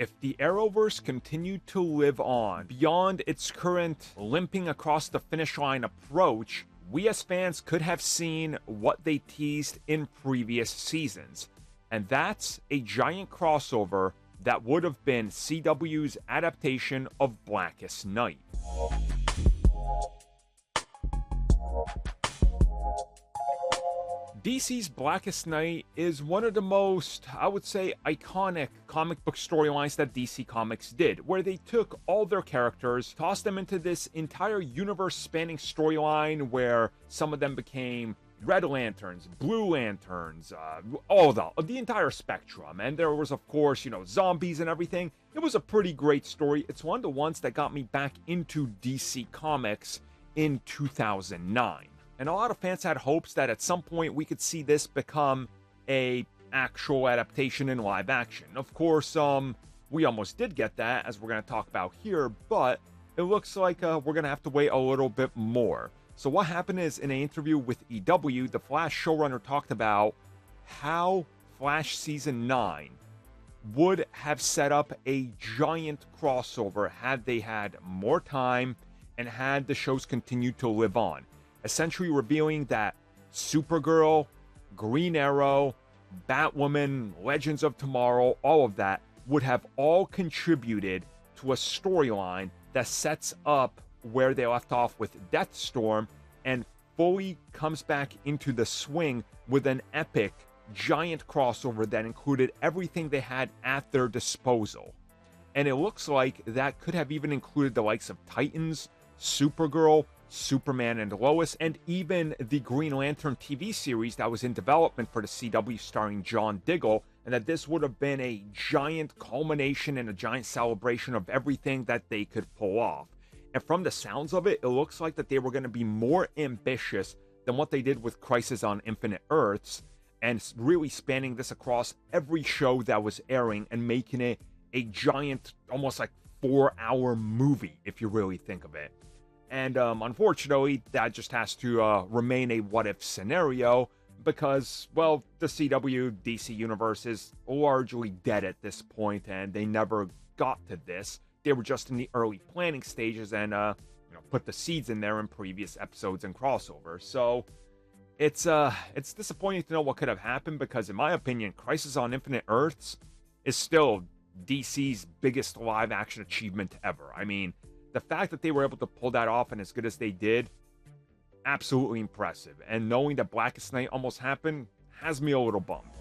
If the Arrowverse continued to live on beyond its current limping across the finish line approach, we as fans could have seen what they teased in previous seasons. And that's a giant crossover that would have been CW's adaptation of Blackest Night. DC's Blackest Night is one of the most, I would say, iconic comic book storylines that DC Comics did, where they took all their characters, tossed them into this entire universe-spanning storyline where some of them became Red Lanterns, Blue Lanterns, all the entire spectrum. And there was, of course, zombies and everything. It was a pretty great story. It's one of the ones that got me back into DC Comics in 2009. And a lot of fans had hopes that at some point we could see this become a actual adaptation in live action. Of course, we almost did get that, as we're going to talk about here, but it looks like we're going to have to wait a little bit more. So what happened is, in an interview with EW, the Flash showrunner talked about how Flash Season 9 would have set up a giant crossover had they had more time and had the shows continued to live on. Essentially revealing that Supergirl, Green Arrow, Batwoman, Legends of Tomorrow, all of that would have all contributed to a storyline that sets up where they left off with Deathstorm and fully comes back into the swing with an epic, giant crossover that included everything they had at their disposal. And it looks like that could have even included the likes of Titans, Supergirl, Superman and Lois, and even the Green Lantern TV series that was in development for the CW starring John Diggle, and that this would have been a giant culmination and a giant celebration of everything that they could pull off. And from the sounds of it, it looks like that they were going to be more ambitious than what they did with Crisis on Infinite Earths, and really spanning this across every show that was airing and making it a giant, almost like 4-hour movie, if you really think of it. And unfortunately, that just has to remain a what-if scenario because, well, the CW DC universe is largely dead at this point, and they never got to this. They were just in the early planning stages and, put the seeds in there in previous episodes and crossovers. So it's disappointing to know what could have happened because, in my opinion, Crisis on Infinite Earths is still DC's biggest live-action achievement ever. I mean, the fact that they were able to pull that off and as good as they did, absolutely impressive. And knowing that Blackest Night almost happened has me a little bummed.